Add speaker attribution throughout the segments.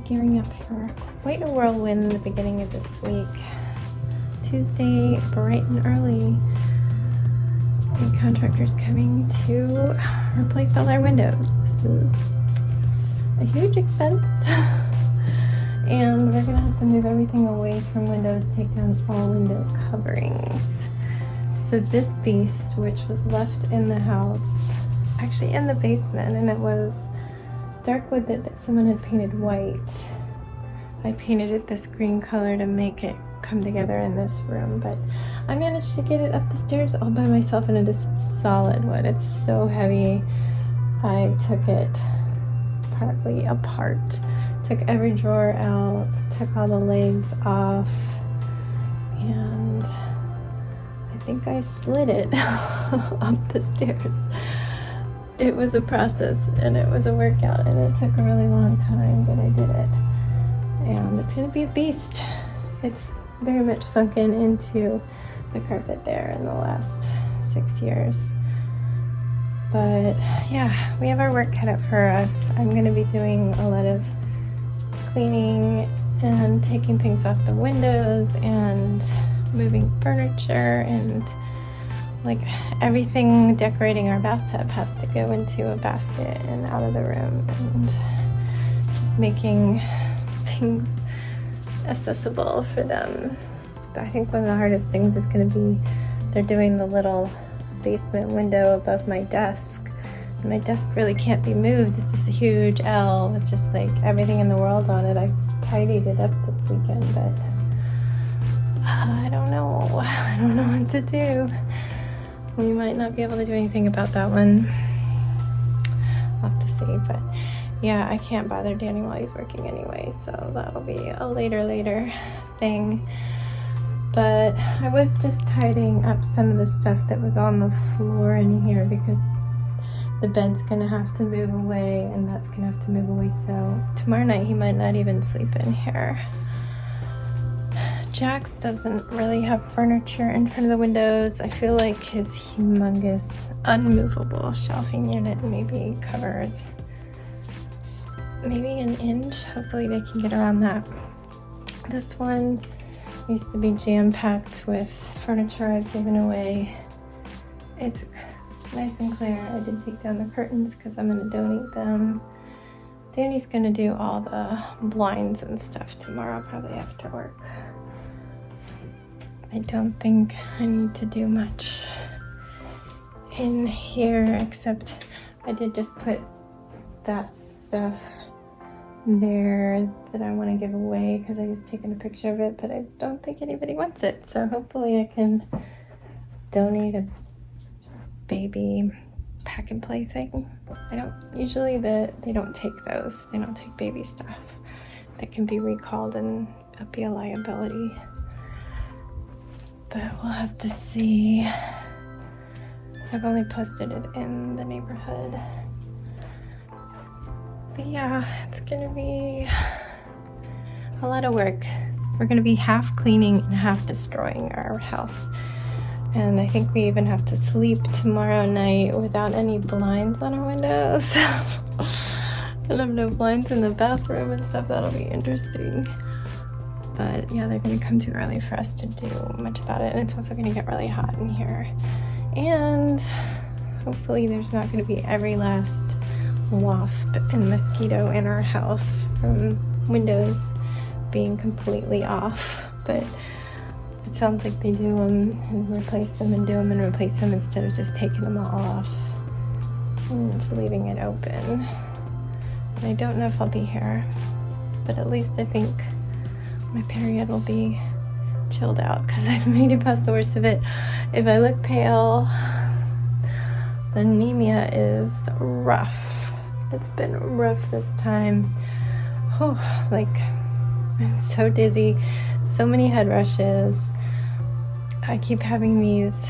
Speaker 1: gearing up for quite a whirlwind in the beginning of this week. Tuesday, bright and early, a contractor's coming to replace all our windows. This is a huge expense, and we're gonna have to move everything away from windows, take down all window coverings. So this beast, which was left in the house, actually in the basement, and it was dark wood that someone had painted white. I painted it this green color to make it come together in this room, but I managed to get it up the stairs all by myself, and it is solid wood. It's so heavy. I took it partly apart, took every drawer out, took all the legs off, and I think I slid it up the stairs. It was a process and it was a workout, and it took a really long time, but I did it. And it's gonna be a beast. It's very much sunken into the carpet there in the last 6 years. But yeah, we have our work cut out for us. I'm gonna be doing a lot of cleaning and taking things off the windows and moving furniture, and like everything decorating our bathtub has to go into a basket and out of the room, and just making things accessible for them. But I think one of the hardest things is going to be they're doing the little basement window above my desk. And my desk really can't be moved. It's this huge L with just like everything in the world on it. I tidied it up this weekend, but I don't know. I don't know what to do. We might not be able to do anything about that one. I'll have to see, but yeah, I can't bother Danny while he's working anyway, so that'll be a later thing. But I was just tidying up some of the stuff that was on the floor in here, because the bed's gonna have to move away, and that's gonna have to move away, so tomorrow night he might not even sleep in here. Jax doesn't really have furniture in front of the windows. I feel like his humongous unmovable shelving unit maybe covers maybe an inch. Hopefully they can get around that. This one used to be jam-packed with furniture I've given away. It's nice and clear. I did take down the curtains because I'm going to donate them. Danny's going to do all the blinds and stuff tomorrow, probably after work. I don't think I need to do much in here, except I did just put that stuff there that I want to give away because I was taking a picture of it, but I don't think anybody wants it. So hopefully I can donate a baby pack and play thing. I don't usually they don't take those. They don't take baby stuff that can be recalled and be a liability. But we'll have to see. I've only posted it in the neighborhood. But yeah, it's gonna be a lot of work. We're gonna be half cleaning and half destroying our house. And I think we even have to sleep tomorrow night without any blinds on our windows. And have no blinds in the bathroom and stuff. That'll be interesting. But yeah, they're gonna come too early for us to do much about it. And it's also gonna get really hot in here. And hopefully there's not gonna be every last wasp and mosquito in our house from windows being completely off. But it sounds like they do them and replace them and do them and replace them instead of just taking them all off and leaving it open. And I don't know if I'll be here, but at least I think my period will be chilled out because I've made it past the worst of it. If I look pale, the anemia is rough. It's been rough this time. Oh, like I'm so dizzy, so many head rushes. I keep having these,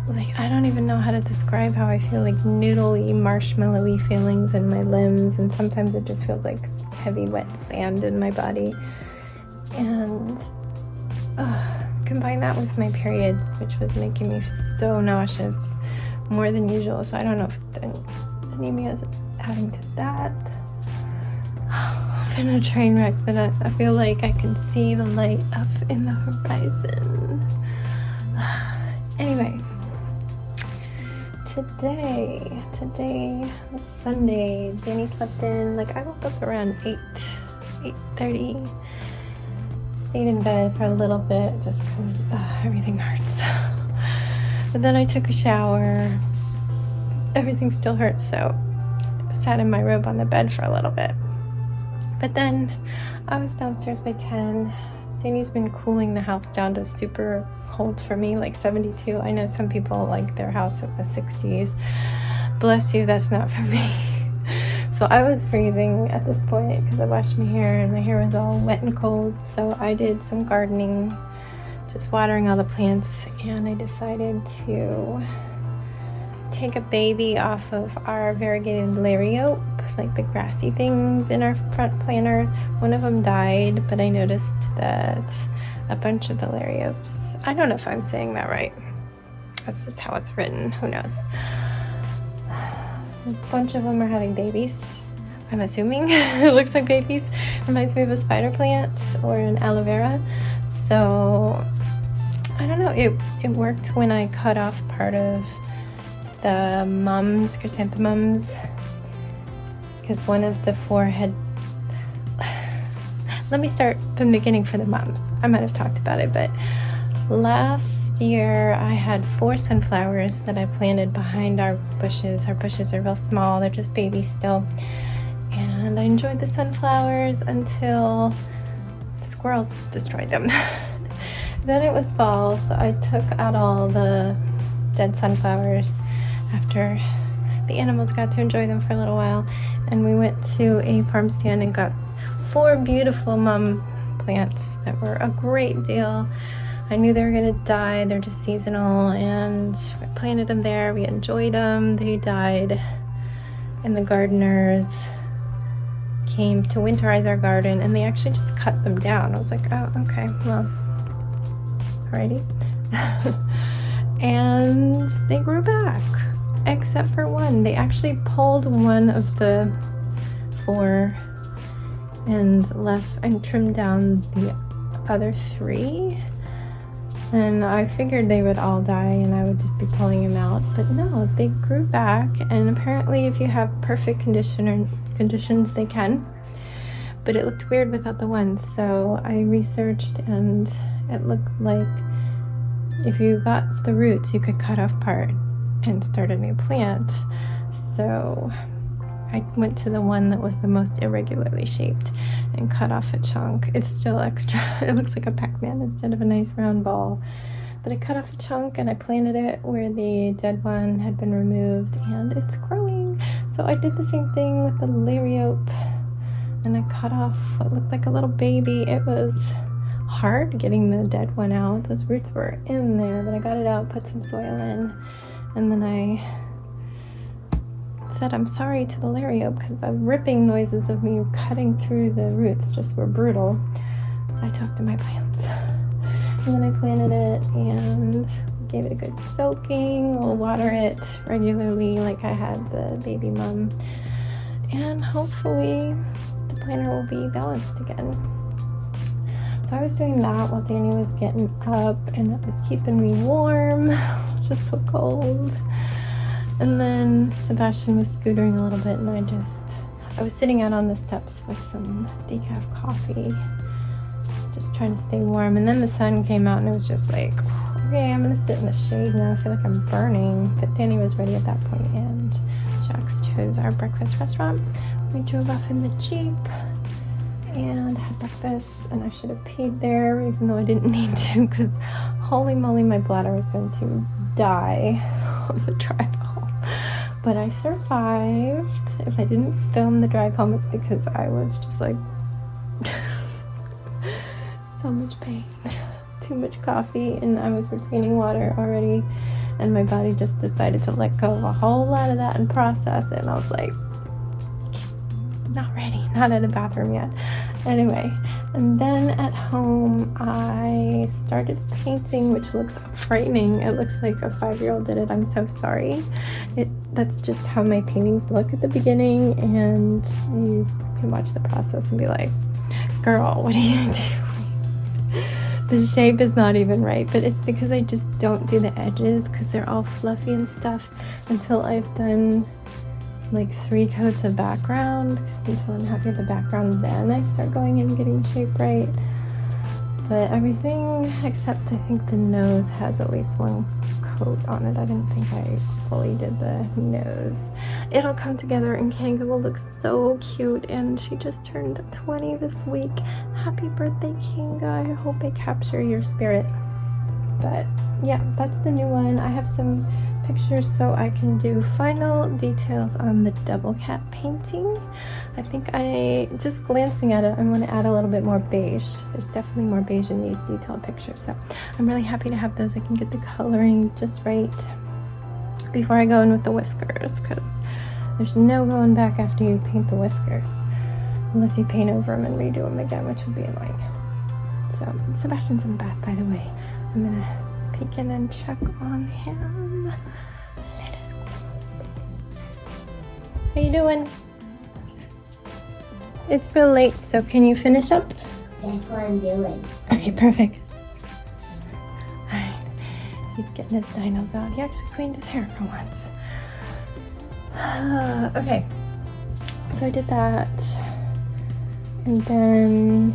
Speaker 1: like, I don't even know how to describe how I feel, like noodly, marshmallowy feelings in my limbs, and sometimes it just feels like heavy wet sand in my body. And combine that with my period, which was making me so nauseous, more than usual. So I don't know if the anemia is adding to that. than a train wreck, but I feel like I can see the light up in the horizon. Anyway, today was Sunday. Danny slept in, like I woke up around 8:30. Stayed in bed for a little bit just because everything hurts. But then I took a shower. Everything still hurts, so I sat in my robe on the bed for a little bit. But then I was downstairs by 10. Danny's been cooling the house down to super cold for me, like 72. I know some people like their house at the 60s. Bless you, that's not for me. So I was freezing at this point because I washed my hair and my hair was all wet and cold. So I did some gardening, just watering all the plants, and I decided to take a baby off of our variegated lariat, like the grassy things in our front planter. One of them died, but I noticed that a bunch of the lariats, I don't know if I'm saying that right, that's just how it's written, who knows. A bunch of them are having babies, I'm assuming. It looks like babies. Reminds me of a spider plant or an aloe vera. So I don't know, it worked when I cut off part of the mums, chrysanthemums, because one of the four had, let me start from the beginning for the mums. I might have talked about it, but last year I had 4 sunflowers that I planted behind our bushes. Our bushes are real small, they're just babies still. And I enjoyed the sunflowers until squirrels destroyed them. Then it was fall, so I took out all the dead sunflowers after the animals got to enjoy them for a little while. And we went to a farm stand and got 4 beautiful mum plants that were a great deal. I knew they were gonna die, they're just seasonal, and I planted them there. We enjoyed them, they died, and the gardeners came to winterize our garden and they actually just cut them down. I was like, oh, okay, well, alrighty. And they grew back, except for one. They actually pulled one of the 4 and left and trimmed down the other 3. And I figured they would all die and I would just be pulling them out, but no, they grew back. And apparently if you have perfect conditions, they can, but it looked weird without the ones. So I researched and it looked like if you got the roots, you could cut off part and start a new plant. So I went to the one that was the most irregularly shaped and cut off a chunk. It's still extra. It looks like a Pac-Man instead of a nice round ball. But I cut off a chunk and I planted it where the dead one had been removed, and it's growing. So I did the same thing with the lariat and I cut off what looked like a little baby. It was hard getting the dead one out. Those roots were in there, but I got it out, put some soil in, and then I said I'm sorry to the lariat because the ripping noises of me cutting through the roots just were brutal. I talked to my plants. And then I planted it and gave it a good soaking. We'll water it regularly like I had the baby mum. And hopefully the planter will be balanced again. So I was doing that while Danny was getting up, and it was keeping me warm. It was just so cold. And then Sebastian was scootering a little bit, and I was sitting out on the steps with some decaf coffee, just trying to stay warm. And then the sun came out and it was just like, okay, I'm gonna sit in the shade now. I feel like I'm burning. But Danny was ready at that point, and Jax chose our breakfast restaurant. We drove off in the Jeep and had breakfast, and I should have peed there even though I didn't need to, because holy moly, my bladder was going to die on the drive home. But I survived. If I didn't film the drive home, it's because I was just like so much pain, too much coffee, and I was retaining water already, and my body just decided to let go of a whole lot of that and process it, and I was like, not ready, not in the bathroom yet. Anyway, and then at home I started painting, which looks frightening. It looks like a 5-year-old did it. I'm so sorry. that's just how my paintings look at the beginning, and you can watch the process and be like, girl, what are you doing? The shape is not even right, but it's because I just don't do the edges because they're all fluffy and stuff until I've done like 3 coats of background, until I'm happy with the background, then I start going in and getting the shape right. But everything except I think the nose has at least 1 coat on it. I didn't think I fully did the nose. It'll come together, and Kanga will look so cute, and she just turned 20 this week. Happy birthday, Kanga. I hope I capture your spirit. But yeah, that's the new one. I have some pictures so I can do final details on the double cat painting. I think just glancing at it, I want to add a little bit more beige. There's definitely more beige in these detailed pictures, so I'm really happy to have those. I can get the coloring just right before I go in with the whiskers, because there's no going back after you paint the whiskers unless you paint over them and redo them again, which would be annoying. So Sebastian's in the bath, by the way. I'm gonna peek in and check on him. How you doing? It's real late, so can you finish up?
Speaker 2: That's what I'm doing.
Speaker 1: Okay, perfect. Alright, he's getting his dinos out. He actually cleaned his hair for once. Okay, so I did that, and then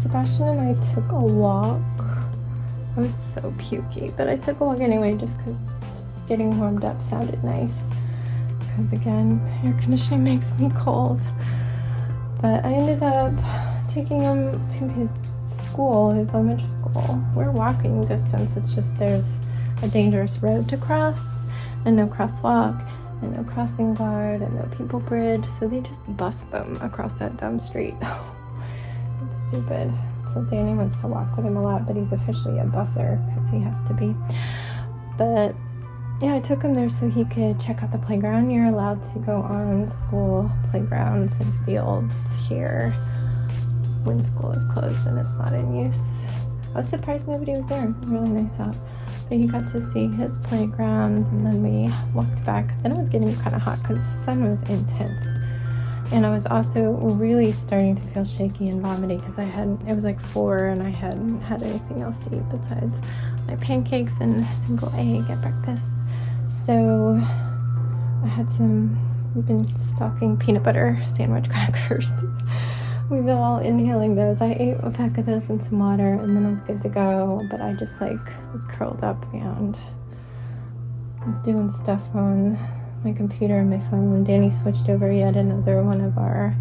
Speaker 1: Sebastian and I took a walk. I was so pukey, but I took a walk anyway just because getting warmed up sounded nice. Because again, air conditioning makes me cold. But I ended up taking him to his school, his elementary school. We're walking distance, it's just there's a dangerous road to cross, and no crosswalk, and no crossing guard, and no people bridge, so they just bust them across that dumb street. It's stupid. So Danny wants to walk with him a lot, but he's officially a busser because he has to be. But yeah, I took him there so he could check out the playground. You're allowed to go on school playgrounds and fields here when school is closed and it's not in use. I was surprised nobody was there. It was really nice out. But he got to see his playgrounds, and then we walked back. Then it was getting kind of hot because the sun was intense. And I was also really starting to feel shaky and vomity because it was like 4 and I hadn't had anything else to eat besides my pancakes and a single egg at breakfast. So we've been stocking peanut butter sandwich crackers. We've been all inhaling those. I ate a pack of those and some water, and then I was good to go. But I just was curled up and doing stuff on my computer and my phone. When Danny switched over yet another one of our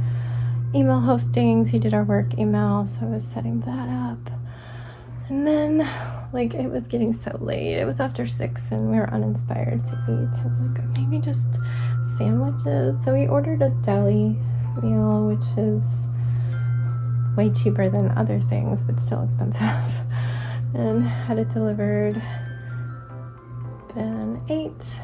Speaker 1: email hostings, he did our work email, so I was setting that up. And then it was getting so late. It was after 6 and we were uninspired to eat, so I was like, maybe just sandwiches. So we ordered a deli meal, which is way cheaper than other things but still expensive, and had it delivered. Then ate.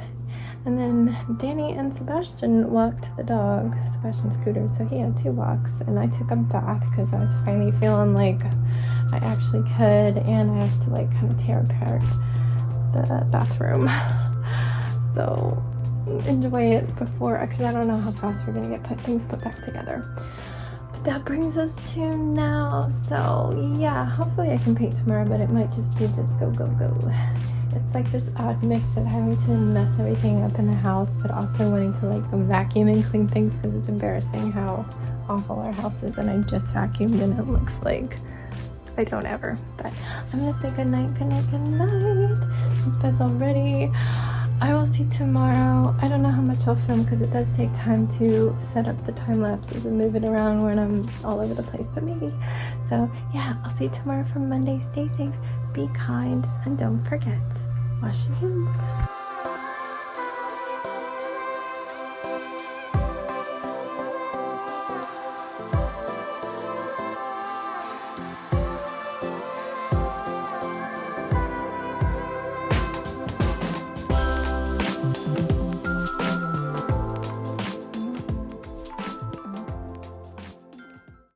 Speaker 1: And then Danny and Sebastian walked the dog, Sebastian's scooter, so he had 2 walks, and I took a bath because I was finally feeling like I actually could, and I have to kind of tear apart the bathroom. So enjoy it before, because I don't know how fast we're gonna get things put back together. But that brings us to now. So yeah, hopefully I can paint tomorrow, but it might just be go, go, go. It's like this odd mix of having to mess everything up in the house, but also wanting to vacuum and clean things because it's embarrassing how awful our house is, and I just vacuumed and it looks like I don't ever. But I'm gonna say good night, good night, good night. It's bed already. I will see tomorrow. I don't know how much I'll film because it does take time to set up the time lapses and move it around when I'm all over the place, but maybe. So yeah, I'll see you tomorrow for Monday. Stay safe, be kind, and don't forget, wash your hands.